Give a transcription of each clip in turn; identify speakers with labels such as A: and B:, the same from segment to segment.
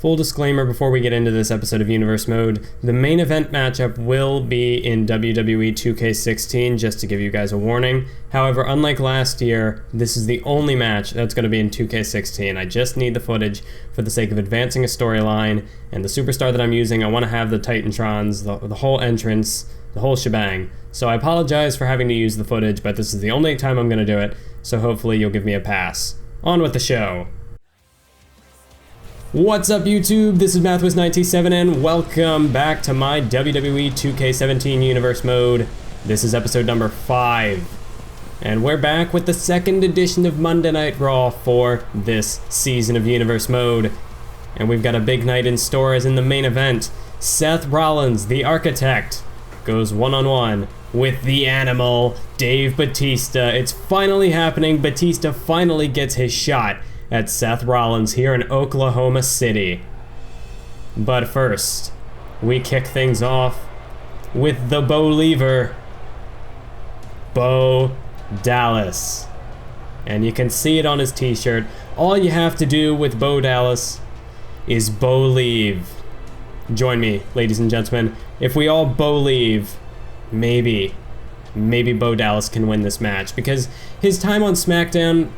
A: Full disclaimer before we get into this episode of Universe Mode, the main event matchup will be in WWE 2K17, just to give you guys a warning. However, unlike last year, this is the only match that's going to be in 2K16. I just need the footage for the sake of advancing a storyline, and the superstar that I'm using, I want to have the Titantrons, the whole entrance, the whole shebang. So I apologize for having to use the footage, but this is the only time I'm going to do it, so hopefully you'll give me a pass. On with the show. What's up YouTube, this is Mathwas97 and welcome back to my WWE 2K17 Universe Mode. This is episode number 5. And we're back with the second edition of Monday Night Raw for this season of Universe Mode. And we've got a big night in store as in the main event. Seth Rollins, the Architect, goes one-on-one with the Animal, Dave Batista. It's finally happening, Batista finally gets his shot at Seth Rollins here in Oklahoma City. But first, we kick things off with the Bo-Leaver, Bo Dallas. And you can see it on his t-shirt. All you have to do with Bo Dallas is Bo-Leave. Join me, ladies and gentlemen. If we all Bo-Leave, maybe Bo Dallas can win this match, because his time on SmackDown,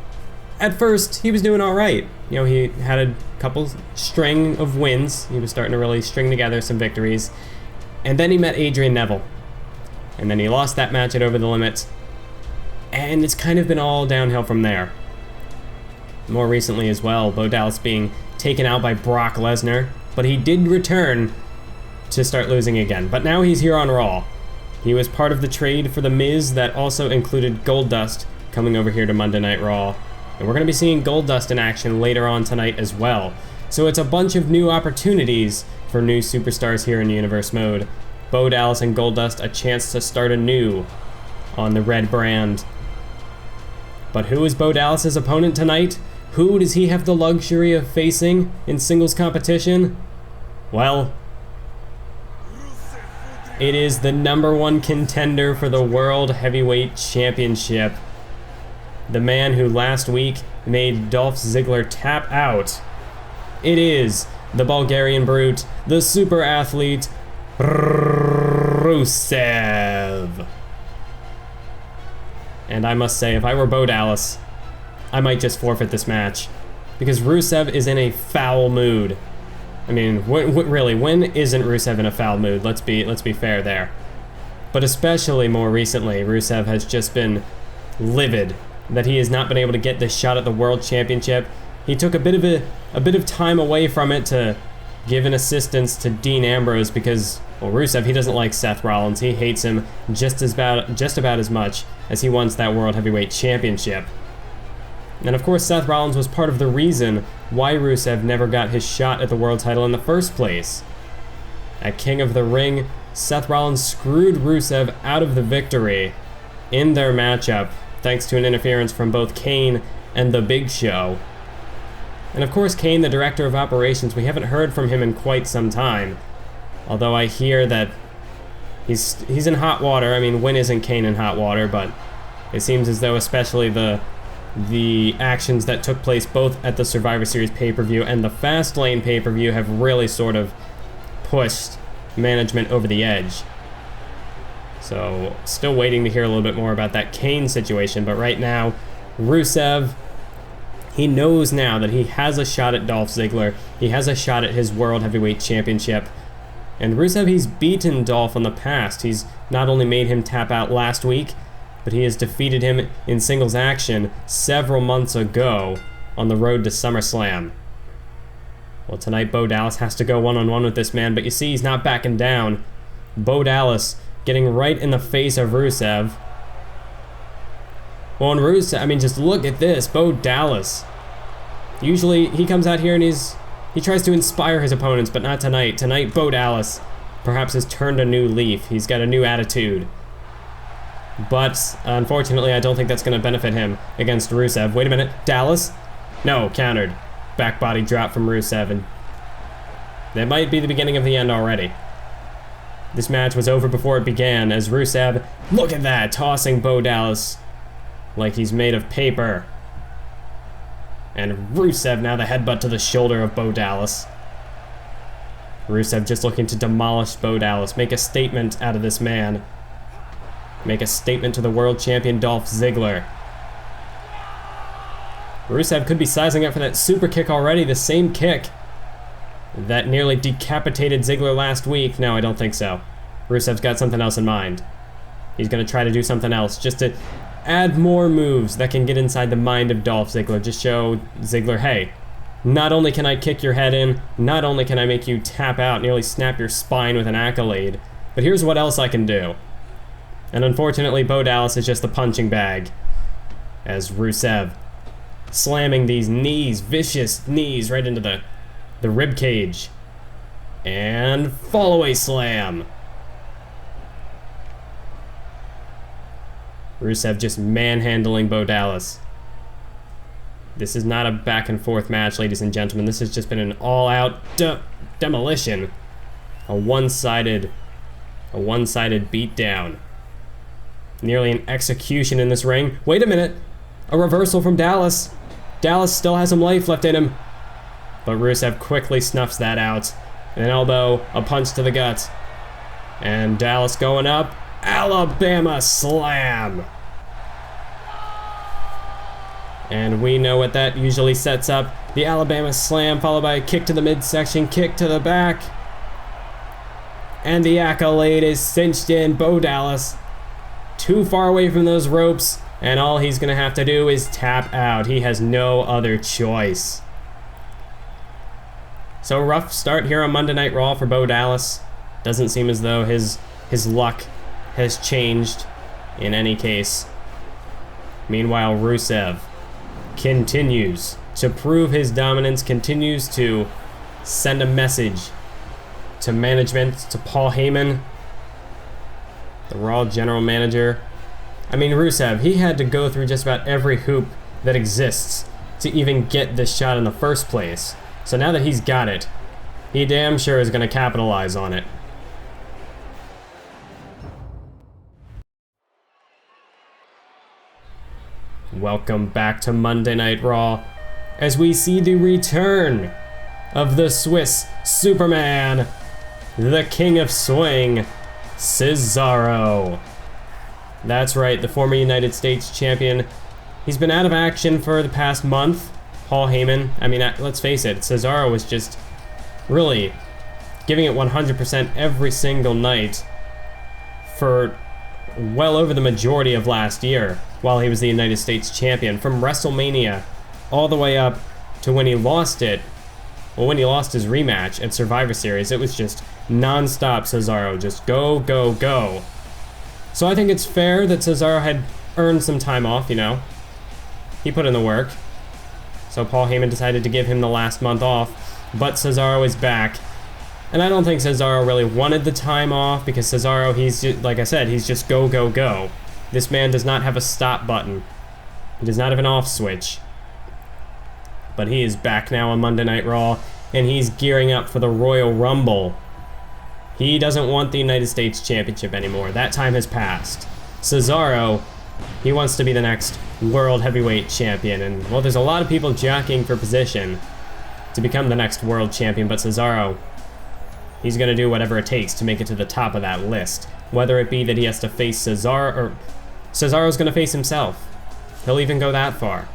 A: at first, he was doing all right. You know, he had a couple string of wins. He was starting to really string together some victories. And then he met Adrian Neville. And then he lost that match at Over the Limit. And it's kind of been all downhill from there. More recently as well, Bo Dallas being taken out by Brock Lesnar. But he did return to start losing again. But now he's here on Raw. He was part of the trade for The Miz that also included Goldust coming over here to Monday Night Raw. And we're going to be seeing Goldust in action later on tonight as well. So it's a bunch of new opportunities for new superstars here in Universe Mode. Bo Dallas and Goldust, a chance to start anew on the red brand. But who is Bo Dallas' opponent tonight? Who does he have the luxury of facing in singles competition? Well, it is the #1 contender for the World Heavyweight Championship. The man who last week made Dolph Ziggler tap out. It is the Bulgarian Brute, the super athlete, Rusev. And I must say, if I were Bo Dallas, I might just forfeit this match, because Rusev is in a foul mood. I mean, really, when isn't Rusev in a foul mood? Let's be fair there. But especially more recently, Rusev has just been livid that he has not been able to get this shot at the World Championship. He took a bit of time away from it to give an assistance to Dean Ambrose because, well, Rusev, he doesn't like Seth Rollins. He hates him just about as much as he wants that World Heavyweight Championship. And of course, Seth Rollins was part of the reason why Rusev never got his shot at the world title in the first place. At King of the Ring, Seth Rollins screwed Rusev out of the victory in their matchup, thanks to an interference from both Kane and The Big Show. And of course, Kane, the director of operations, we haven't heard from him in quite some time. Although I hear that he's in hot water. I mean, when isn't Kane in hot water? But it seems as though especially the actions that took place both at the Survivor Series pay-per-view and the Fastlane pay-per-view have really sort of pushed management over the edge. So, still waiting to hear a little bit more about that Kane situation, but right now, Rusev, he knows now that he has a shot at Dolph Ziggler, he has a shot at his World Heavyweight Championship, and Rusev, he's beaten Dolph in the past. He's not only made him tap out last week, but he has defeated him in singles action several months ago on the road to SummerSlam. Well, tonight Bo Dallas has to go one-on-one with this man, but you see he's not backing down. Bo Dallas getting right in the face of Rusev. Well, and Rusev, I mean, just look at this, Bo Dallas. Usually, he comes out here and he tries to inspire his opponents, but not tonight. Tonight, Bo Dallas perhaps has turned a new leaf. He's got a new attitude. But, unfortunately, I don't think that's going to benefit him against Rusev. Wait a minute, Dallas? No, countered. Back body drop from Rusev, and that might be the beginning of the end already. This match was over before it began, as Rusev, look at that, tossing Bo Dallas like he's made of paper. And Rusev now the headbutt to the shoulder of Bo Dallas. Rusev just looking to demolish Bo Dallas, make a statement out of this man. Make a statement to the world champion Dolph Ziggler. Rusev could be sizing up for that super kick already, the same kick that nearly decapitated Ziggler last week. No, I don't think so. Rusev's got something else in mind. He's going to try to do something else just to add more moves that can get inside the mind of Dolph Ziggler. Just show Ziggler, hey, not only can I kick your head in, not only can I make you tap out, nearly snap your spine with an accolade, but here's what else I can do. And unfortunately, Bo Dallas is just the punching bag, as Rusev slamming these knees, vicious knees, right into the rib cage. And fall away slam. Rusev just manhandling Bo Dallas. This is not a back and forth match, ladies and gentlemen. This has just been an all-out demolition. A one-sided beatdown. Nearly an execution in this ring. Wait a minute. A reversal from Dallas. Dallas still has some life left in him. But Rusev quickly snuffs that out. An elbow, a punch to the gut. And Dallas going up. Alabama slam. And we know what that usually sets up. The Alabama slam followed by a kick to the midsection, kick to the back. And the accolade is cinched in. Bo Dallas too far away from those ropes, and all he's gonna have to do is tap out. He has no other choice. So rough start here on Monday Night Raw for Bo Dallas. Doesn't seem as though his luck has changed in any case. Meanwhile, Rusev continues to prove his dominance, continues to send a message to management, to Paul Heyman, the Raw general manager. I mean, Rusev, he had to go through just about every hoop that exists to even get this shot in the first place. So now that he's got it, he damn sure is going to capitalize on it. Welcome back to Monday Night Raw, as we see the return of the Swiss Superman, the King of Swing, Cesaro. That's right, the former United States champion. He's been out of action for the past month. Paul Heyman, I mean, let's face it, Cesaro was just really giving it 100% every single night for well over the majority of last year while he was the United States champion. From WrestleMania all the way up to when he lost it, well, when he lost his rematch at Survivor Series, it was just non-stop Cesaro, just go, go, go. So I think it's fair that Cesaro had earned some time off, you know. He put in the work. So Paul Heyman decided to give him the last month off, but Cesaro is back. And I don't think Cesaro really wanted the time off, because Cesaro, he's just, like I said, he's just go, go, go. This man does not have a stop button. He does not have an off switch. But he is back now on Monday Night Raw, and he's gearing up for the Royal Rumble. He doesn't want the United States Championship anymore. That time has passed. Cesaro, he wants to be the next World Heavyweight Champion. And, well, there's a lot of people jockeying for position to become the next World Champion, but Cesaro, he's going to do whatever it takes to make it to the top of that list. Whether it be that he has to face Cesaro, or Cesaro's going to face himself. He'll even go that far.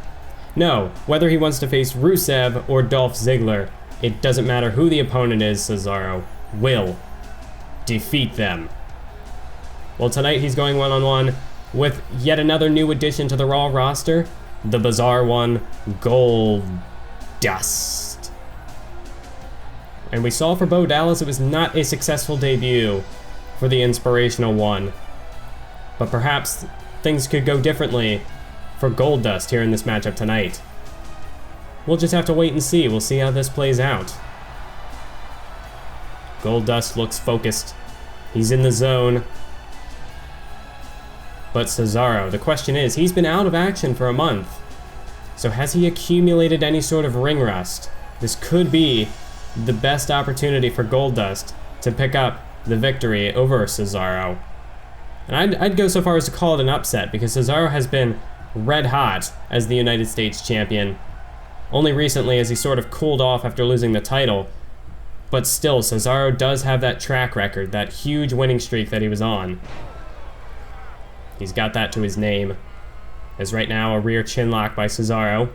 A: No, whether he wants to face Rusev or Dolph Ziggler, it doesn't matter who the opponent is, Cesaro will defeat them. Well, tonight he's going one-on-one with yet another new addition to the Raw roster, the bizarre one, Goldust. And we saw for Bo Dallas it was not a successful debut for the Inspirational One. But perhaps things could go differently for Goldust here in this matchup tonight. We'll just have to wait and see. We'll see how this plays out. Goldust looks focused. He's in the zone. But Cesaro, the question is, he's been out of action for a month. So has he accumulated any sort of ring rust? This could be the best opportunity for Goldust to pick up the victory over Cesaro. And I'd go so far as to call it an upset, because Cesaro has been red hot as the United States champion. Only recently has he sort of cooled off after losing the title. But still, Cesaro does have that track record, that huge winning streak that he was on. He's got that to his name. As right now, a rear chin lock by Cesaro.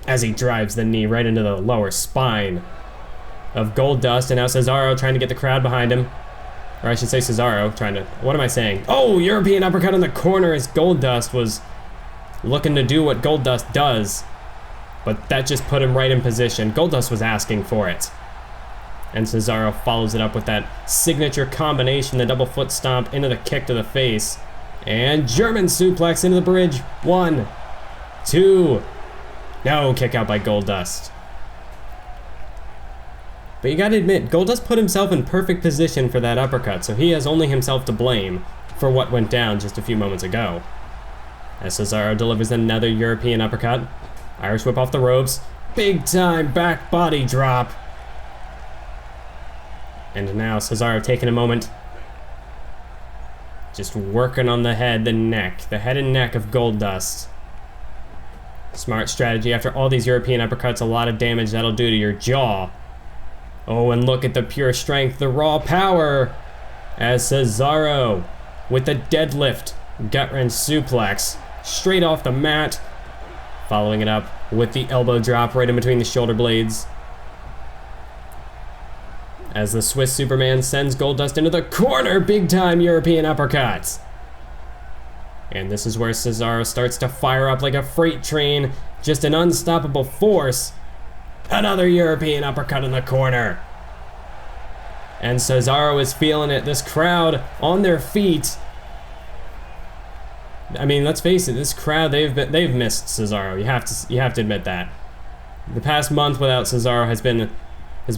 A: As he drives the knee right into the lower spine of Goldust, and now Cesaro trying to get the crowd behind him. Or I should say Cesaro trying to, what am I saying? Oh, European uppercut in the corner as Goldust was looking to do what Goldust does. But that just put him right in position. Goldust was asking for it. And Cesaro follows it up with that signature combination, the double foot stomp into the kick to the face. And German suplex into the bridge. 1, 2. No, kick out by Goldust. But you gotta admit, Goldust put himself in perfect position for that uppercut, so he has only himself to blame for what went down just a few moments ago. As Cesaro delivers another European uppercut. Irish whip off the ropes. Big time back body drop. And now Cesaro taking a moment. Just working on the head, the neck. The head and neck of Goldust. Smart strategy. After all these European uppercuts, a lot of damage that'll do to your jaw. Oh, and look at the pure strength, the raw power. As Cesaro with the deadlift, gut-wrench suplex. Straight off the mat. Following it up with the elbow drop right in between the shoulder blades. As the Swiss Superman sends Goldust into the corner, big time European uppercut. And this is where Cesaro starts to fire up like a freight train, just an unstoppable force. Another European uppercut in the corner. And Cesaro is feeling it, this crowd on their feet. I mean, let's face it, this crowd, they've missed Cesaro. You have to admit that. The past month without Cesaro has been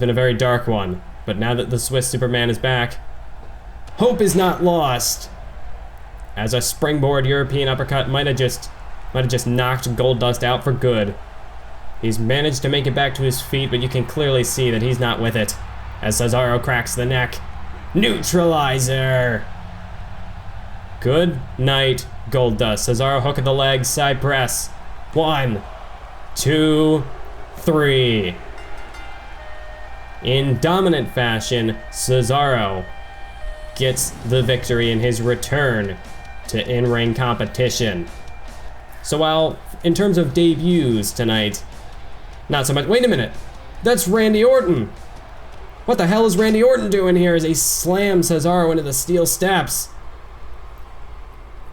A: a very dark one. But now that the Swiss Superman is back, hope is not lost. As a springboard European uppercut might have just knocked Goldust out for good. He's managed to make it back to his feet, but you can clearly see that he's not with it. As Cesaro cracks the neck. Neutralizer! Good night, Goldust. Cesaro hook of the leg, side press. 1, 2, 3. In dominant fashion, Cesaro gets the victory in his return to in-ring competition. So while, in terms of debuts tonight, not so much. Wait a minute, that's Randy Orton. What the hell is Randy Orton doing here as he slams Cesaro into the steel steps?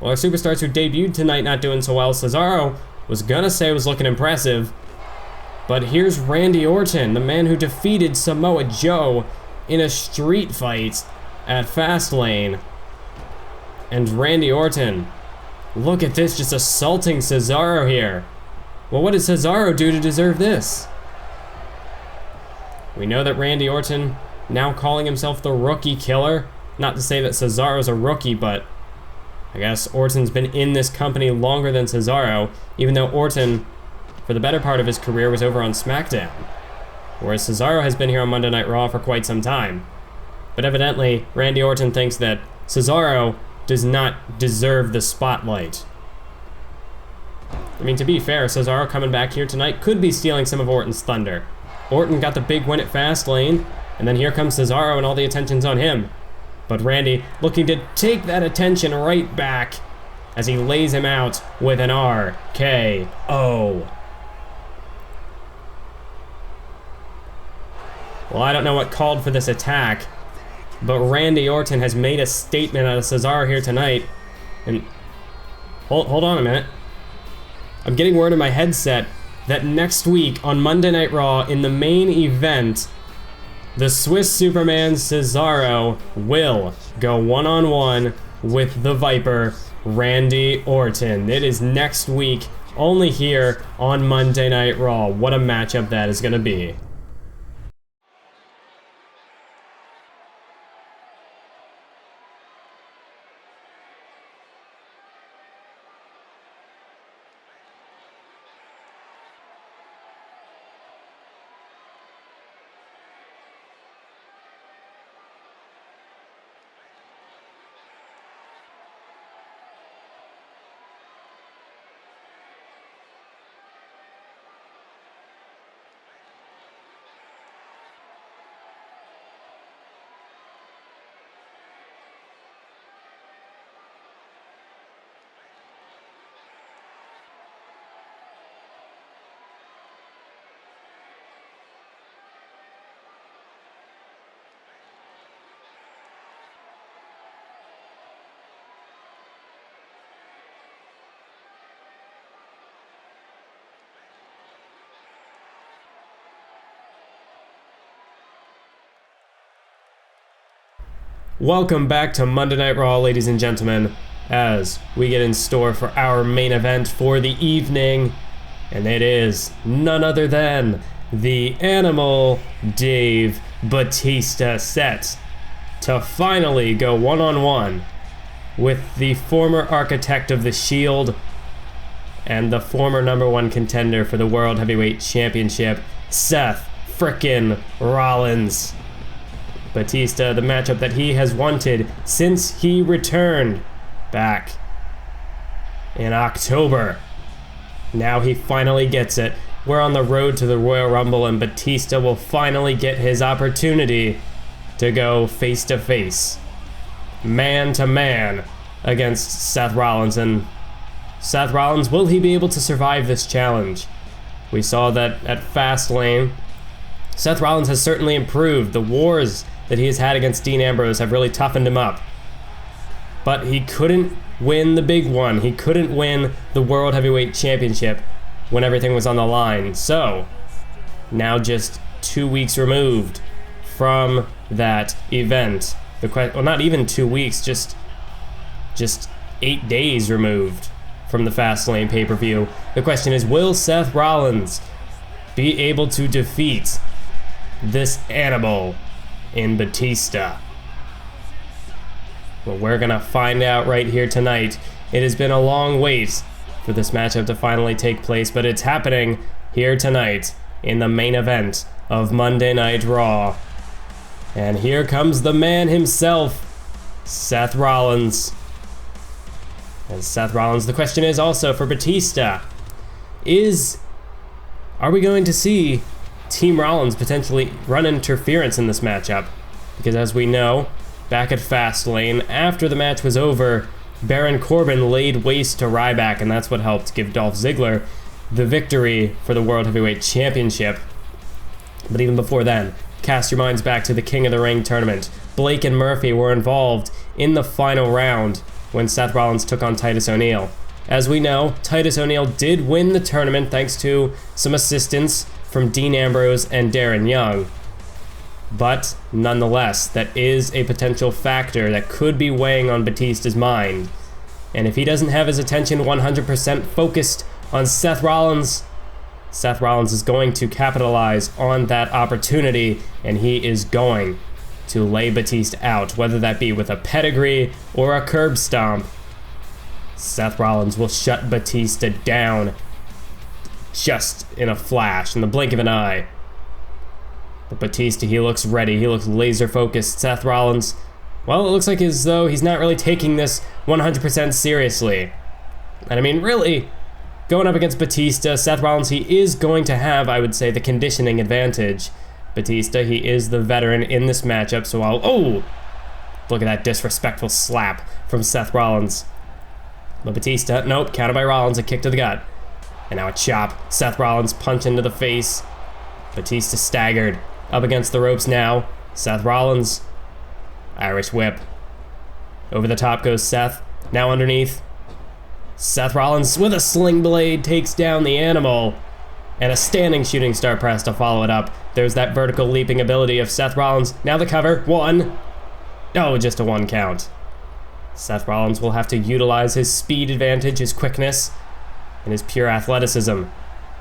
A: Well, our superstars who debuted tonight not doing so well. Cesaro was gonna say was looking impressive. But here's Randy Orton, the man who defeated Samoa Joe in a street fight at Fastlane. And Randy Orton, look at this, just assaulting Cesaro here. Well, what did Cesaro do to deserve this? We know that Randy Orton, now calling himself the Rookie Killer. Not to say that Cesaro's a rookie, but I guess Orton's been in this company longer than Cesaro, even though Orton, for the better part of his career, was over on SmackDown, whereas Cesaro has been here on Monday Night Raw for quite some time. But evidently, Randy Orton thinks that Cesaro does not deserve the spotlight. I mean, to be fair, Cesaro coming back here tonight could be stealing some of Orton's thunder. Orton got the big win at Fastlane, and then here comes Cesaro and all the attention's on him. But Randy looking to take that attention right back as he lays him out with an RKO. Well, I don't know what called for this attack, but Randy Orton has made a statement out of Cesaro here tonight. And hold on a minute. I'm getting word in my headset that next week on Monday Night Raw in the main event, the Swiss Superman Cesaro will go one-on-one with the Viper, Randy Orton. It is next week, only here on Monday Night Raw. What a matchup that is going to be. Welcome back to Monday Night Raw, ladies and gentlemen, as we get in store for our main event for the evening, and it is none other than the Animal Dave Batista set to finally go one-on-one with the former architect of the Shield and the former #1 contender for the World Heavyweight Championship, Seth frickin' Rollins. Batista, the matchup that he has wanted since he returned back in October. Now he finally gets it. We're on the road to the Royal Rumble, and Batista will finally get his opportunity to go face to face, man to man, against Seth Rollins. And Seth Rollins, will he be able to survive this challenge? We saw that at Fastlane, Seth Rollins has certainly improved. The wars that he has had against Dean Ambrose have really toughened him up. But he couldn't win the big one. He couldn't win the World Heavyweight Championship when everything was on the line. So, now just 2 weeks removed from that event. Well, not even 2 weeks, just 8 days removed from the Fastlane pay-per-view. The question is, will Seth Rollins be able to defeat this animal in Batista? Well, we're gonna find out right here tonight. It has been a long wait for this matchup to finally take place, but it's happening here tonight in the main event of Monday Night Raw. And here comes the man himself, Seth Rollins. And Seth Rollins, the question is also for Batista, are we going to see Team Rollins potentially run interference in this matchup? Because as we know, back at Fastlane, after the match was over, Baron Corbin laid waste to Ryback, and that's what helped give Dolph Ziggler the victory for the World Heavyweight Championship. But even before then, cast your minds back to the King of the Ring tournament. Blake and Murphy were involved in the final round when Seth Rollins took on Titus O'Neil. As we know, Titus O'Neil did win the tournament thanks to some assistance from Dean Ambrose and Darren Young. But nonetheless, that is a potential factor that could be weighing on Batista's mind. And if he doesn't have his attention 100% focused on Seth Rollins is going to capitalize on that opportunity, and he is going to lay Batista out, whether that be with a pedigree or a curb stomp. Seth Rollins will shut Batista down just in a flash, in the blink of an eye. But Batista, he looks ready, he looks laser focused. Seth Rollins, well, it looks like as though he's not really taking this 100% seriously. And I mean, really, going up against Batista, Seth Rollins, he is going to have, I would say, the conditioning advantage. Batista, he is the veteran in this matchup, so oh! Look at that disrespectful slap from Seth Rollins. But Batista, nope, counted by Rollins, a kick to the gut. And now a chop. Seth Rollins, punch into the face. Batista staggered. Up against the ropes now. Seth Rollins. Irish whip. Over the top goes Seth. Now underneath. Seth Rollins with a sling blade takes down the animal. And a standing shooting star press to follow it up. There's that vertical leaping ability of Seth Rollins. Now the cover. 1. Oh, just a 1 count. Seth Rollins will have to utilize his speed advantage, his quickness, and his pure athleticism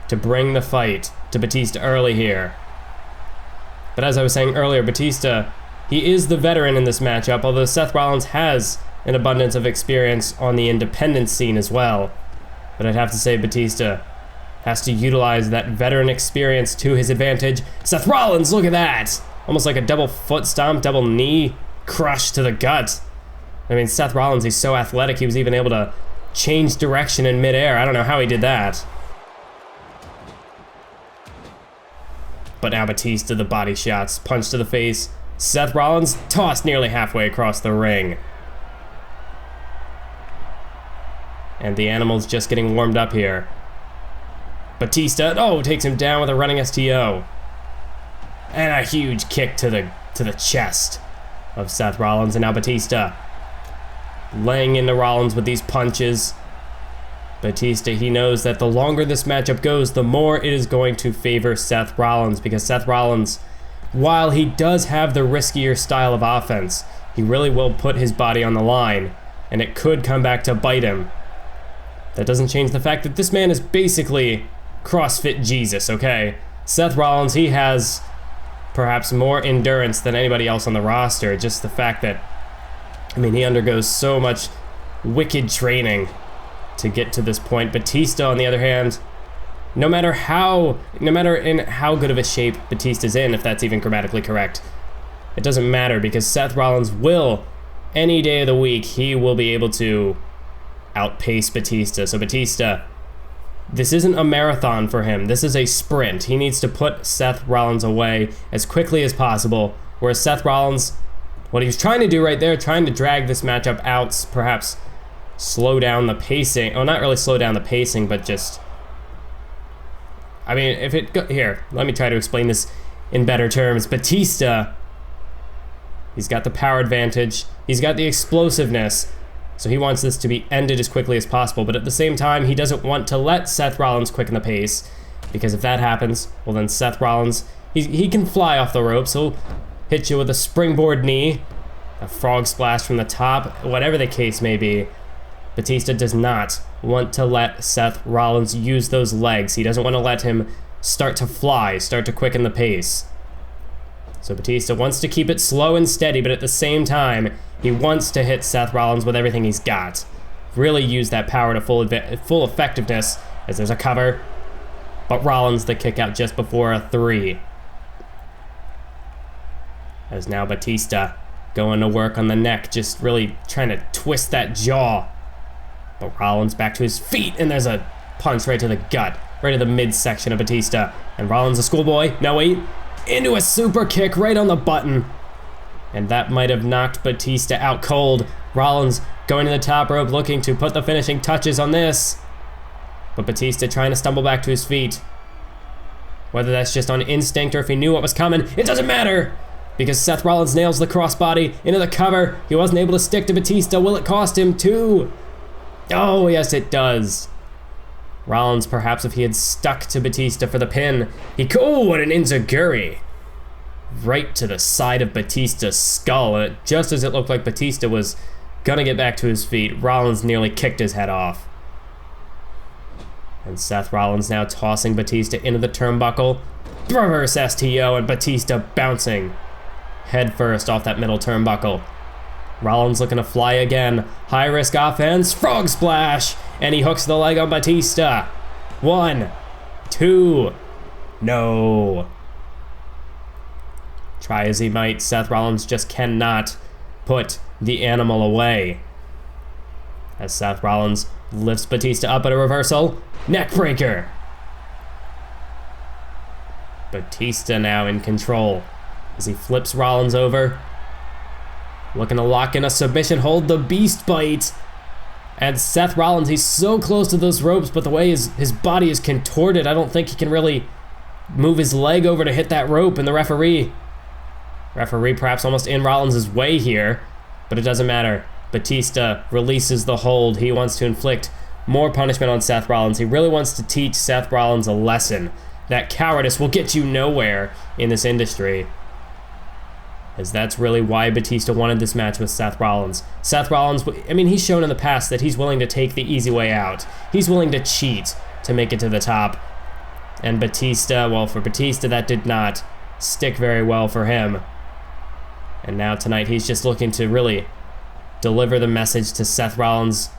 A: to bring the fight to Batista early here. But as I was saying earlier, Batista, he is the veteran in this matchup, although Seth Rollins has an abundance of experience on the independent scene as well. But I'd have to say Batista has to utilize that veteran experience to his advantage. Seth Rollins, look at that! Almost like a double foot stomp, double knee crush to the gut. I mean, Seth Rollins, he's so athletic, he was even able to change direction in midair. I don't know how he did that. But now Batista, the body shots, punch to the face. Seth Rollins tossed nearly halfway across the ring. And the animal's just getting warmed up here. Batista, oh, takes him down with a running STO. And a huge kick to the chest of Seth Rollins. And now Batista laying into Rollins with these punches. Batista, he knows that the longer this matchup goes, the more it is going to favor Seth Rollins, because Seth Rollins, while he does have the riskier style of offense, he really will put his body on the line, and it could come back to bite him. That doesn't change the fact that this man is basically CrossFit Jesus, okay? Seth Rollins, he has perhaps more endurance than anybody else on the roster. Just the fact that, I mean, he undergoes so much wicked training to get to this point. Batista, on the other hand, no matter in how good of a shape Batista's in, if that's even grammatically correct, it doesn't matter, because Seth Rollins will, any day of the week, he will be able to outpace Batista. So Batista, this isn't a marathon for him. This is a sprint. He needs to put Seth Rollins away as quickly as possible, whereas Seth Rollins, what he was trying to do right there, trying to drag this matchup out, perhaps slow down the pacing. Oh, not really slow down the pacing, but just, I mean, if it here, let me try to explain this in better terms. Batista, he's got the power advantage, he's got the explosiveness, so he wants this to be ended as quickly as possible, but at the same time, he doesn't want to let Seth Rollins quicken the pace, because if that happens, well then Seth Rollins, he can fly off the ropes. He'll hit you with a springboard knee, a frog splash from the top, whatever the case may be. Batista does not want to let Seth Rollins use those legs. He doesn't want to let him start to fly, start to quicken the pace. So Batista wants to keep it slow and steady, but at the same time, he wants to hit Seth Rollins with everything he's got. Really use that power to full effectiveness, as there's a cover, but Rollins the kick out just before a 3. As now Batista going to work on the neck, just really trying to twist that jaw. But Rollins back to his feet, and there's a punch right to the gut, right to the midsection of Batista. And Rollins a schoolboy, no wait, into a super kick right on the button. And that might have knocked Batista out cold. Rollins going to the top rope, looking to put the finishing touches on this. But Batista trying to stumble back to his feet. Whether that's just on instinct or if he knew what was coming, it doesn't matter! Because Seth Rollins nails the crossbody into the cover. He wasn't able to stick to Batista. Will it cost him 2? Oh, yes, it does. Rollins, perhaps if he had stuck to Batista for the pin, oh, what an enziguri. Right to the side of Batista's skull. And just as it looked like Batista was gonna get back to his feet, Rollins nearly kicked his head off. And Seth Rollins now tossing Batista into the turnbuckle. Reverse STO, and Batista bouncing head first off that middle turnbuckle. Rollins looking to fly again. High risk offense, frog splash, and he hooks the leg on Batista. 1, 2, no. Try as he might, Seth Rollins just cannot put the animal away. As Seth Rollins lifts Batista up at a reversal, neck breaker. Batista now in control as he flips Rollins over. Looking to lock in a submission hold, the beast bite. And Seth Rollins, he's so close to those ropes, but the way his body is contorted, I don't think he can really move his leg over to hit that rope. And the referee perhaps almost in Rollins' way here, but it doesn't matter. Batista releases the hold. He wants to inflict more punishment on Seth Rollins. He really wants to teach Seth Rollins a lesson. That cowardice will get you nowhere in this industry. As that's really why Batista wanted this match with Seth Rollins. Seth Rollins, I mean, he's shown in the past that he's willing to take the easy way out. He's willing to cheat to make it to the top. And Batista, well, for Batista, that did not stick very well for him. And now tonight, he's just looking to really deliver the message to Seth Rollins,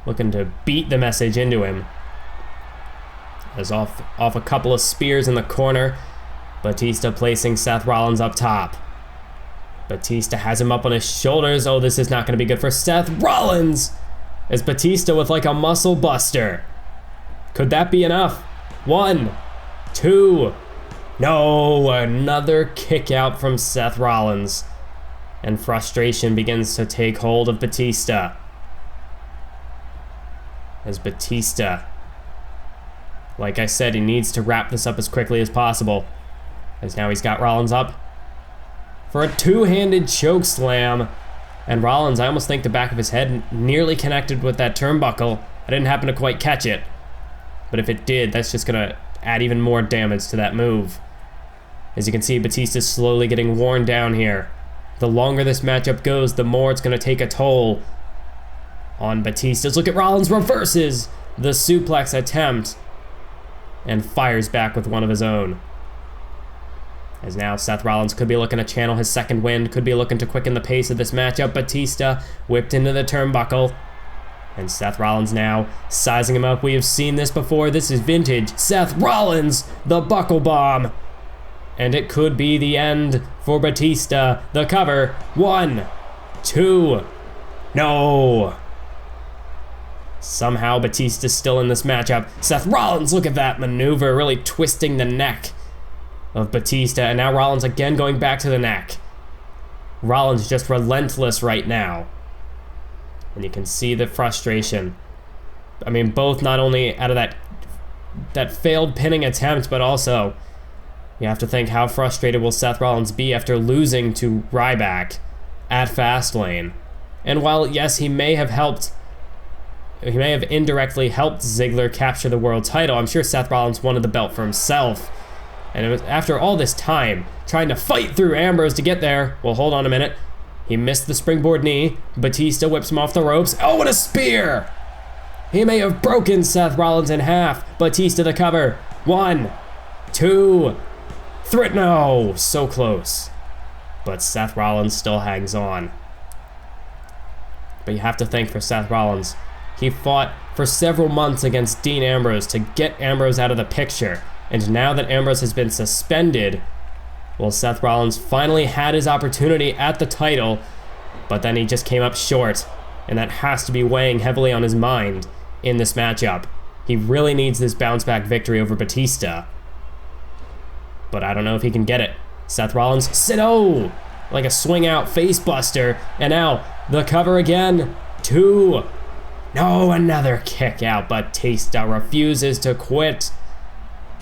A: looking to beat the message into him. As off a couple of spears in the corner, Batista placing Seth Rollins up top. Batista has him up on his shoulders. Oh, this is not going to be good for Seth Rollins. As Batista with like a muscle buster. Could that be enough? 1, 2. No, another kick out from Seth Rollins. And frustration begins to take hold of Batista. As Batista, like I said, he needs to wrap this up as quickly as possible. As now he's got Rollins up for a two-handed choke slam. And Rollins, I almost think the back of his head nearly connected with that turnbuckle. I didn't happen to quite catch it. But if it did, that's just gonna add even more damage to that move. As you can see, Batista's slowly getting worn down here. The longer this matchup goes, the more it's going to take a toll on Batista's. Look at Rollins reverses the suplex attempt and fires back with one of his own. As now Seth Rollins could be looking to channel his second wind, could be looking to quicken the pace of this matchup. Batista whipped into the turnbuckle. And Seth Rollins now sizing him up. We have seen this before. This is vintage Seth Rollins, the buckle bomb. And it could be the end for Batista. The cover. 1, 2. No. Somehow Batista's still in this matchup. Seth Rollins, look at that maneuver, really twisting the neck of Batista. And now Rollins again going back to the neck. Rollins just relentless right now. And you can see the frustration. I mean, both not only out of that failed pinning attempt, but also you have to think, how frustrated will Seth Rollins be after losing to Ryback at Fastlane? And while, yes, he may have indirectly helped Ziggler capture the world title, I'm sure Seth Rollins wanted the belt for himself. And it was after all this time, trying to fight through Ambrose to get there. Well, hold on a minute. He missed the springboard knee. Batista whips him off the ropes. Oh, and a spear! He may have broken Seth Rollins in half. Batista the cover. 1, 2, 3. No, so close. But Seth Rollins still hangs on. But you have to think, for Seth Rollins, he fought for several months against Dean Ambrose to get Ambrose out of the picture. And now that Ambrose has been suspended, well, Seth Rollins finally had his opportunity at the title, but then he just came up short, and that has to be weighing heavily on his mind in this matchup. He really needs this bounce-back victory over Batista, but I don't know if he can get it. Seth Rollins, sit-oh! Like a swing-out face-buster, and now the cover again. 2. No, another kick out. Batista refuses to quit.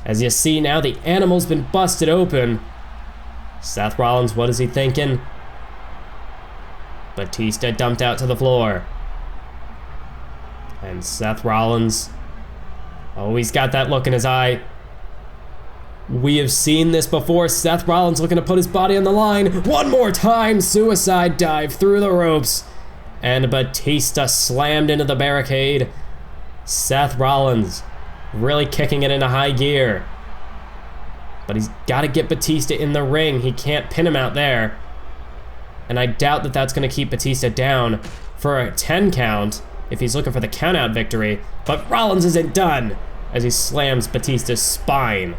A: As you see now, the animal's been busted open. Seth Rollins, what is he thinking? Batista dumped out to the floor. And Seth Rollins, oh, he's got that look in his eye. We have seen this before. Seth Rollins looking to put his body on the line. One more time, suicide dive through the ropes. And Batista slammed into the barricade. Seth Rollins really kicking it into high gear. But he's got to get Batista in the ring. He can't pin him out there. And I doubt that that's going to keep Batista down for a 10 count if he's looking for the count-out victory. But Rollins isn't done as he slams Batista's spine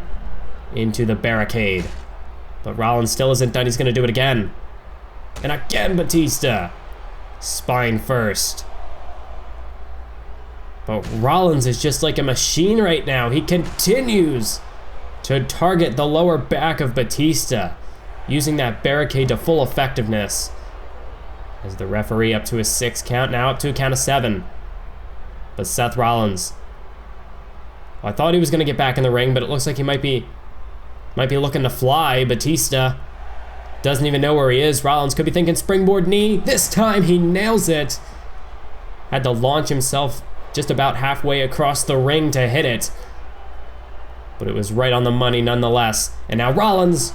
A: into the barricade. But Rollins still isn't done. He's going to do it again. And again, Batista. Spine first. But Rollins is just like a machine right now. He continues to target the lower back of Batista, using that barricade to full effectiveness. As the referee up to a 6 count, now up to a count of 7. But Seth Rollins, well, I thought he was going to get back in the ring, but it looks like he might be looking to fly. Batista doesn't even know where he is. Rollins could be thinking springboard knee. This time he nails it. Had to launch himself just about halfway across the ring to hit it. But it was right on the money nonetheless. And now Rollins,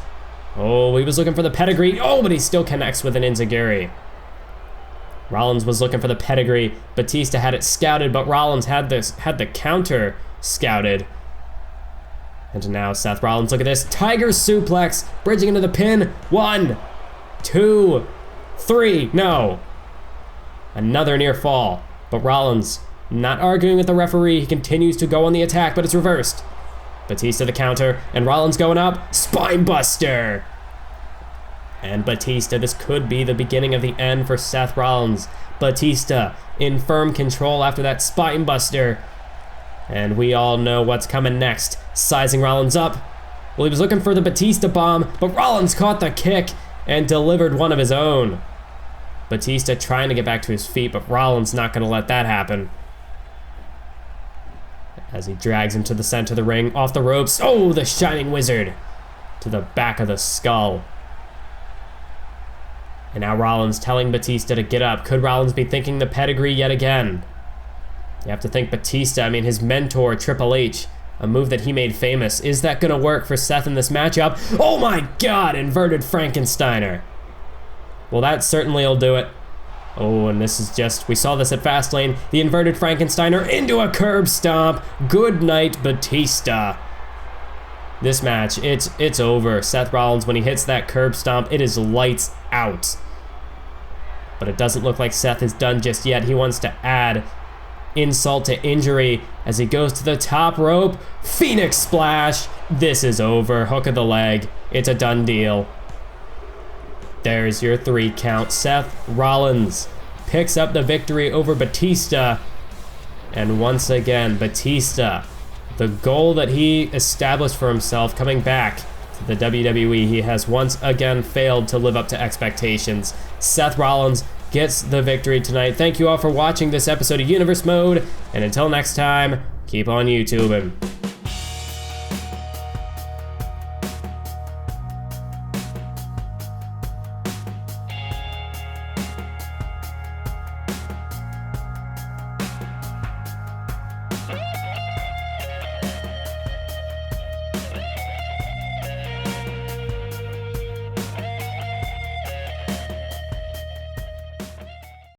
A: oh, he was looking for the pedigree. Oh, but he still connects with an enziguri. Rollins was looking for the pedigree. Batista had it scouted, but Rollins had the counter scouted. And now Seth Rollins, look at this. Tiger suplex, bridging into the pin. 1, 2, 3. No. Another near fall. But Rollins, not arguing with the referee, he continues to go on the attack, but it's reversed. Batista the counter, and Rollins going up. Spine buster. And Batista, this could be the beginning of the end for Seth Rollins. Batista in firm control after that spine buster. And we all know what's coming next. Sizing Rollins up. Well, he was looking for the Batista bomb, but Rollins caught the kick and delivered one of his own. Batista trying to get back to his feet, but Rollins not going to let that happen. As he drags him to the center of the ring, off the ropes. Oh, the Shining Wizard to the back of the skull. And now Rollins telling Batista to get up. Could Rollins be thinking the pedigree yet again? You have to think Batista, I mean, his mentor, Triple H, a move that he made famous. Is that going to work for Seth in this matchup? Oh my God, inverted Frankensteiner. Well, that certainly will do it. Oh, and this is just, we saw this at Fastlane. The inverted Frankensteiner into a curb stomp. Good night, Batista. This match, it's over. Seth Rollins, when he hits that curb stomp, it is lights out. But it doesn't look like Seth is done just yet. He wants to add insult to injury as he goes to the top rope. Phoenix splash. This is over. Hook of the leg. It's a done deal. There's your 3 count. Seth Rollins picks up the victory over Batista. And once again, Batista, the goal that he established for himself coming back to the WWE, he has once again failed to live up to expectations. Seth Rollins gets the victory tonight. Thank you all for watching this episode of Universe Mode, and until next time, keep on YouTubing.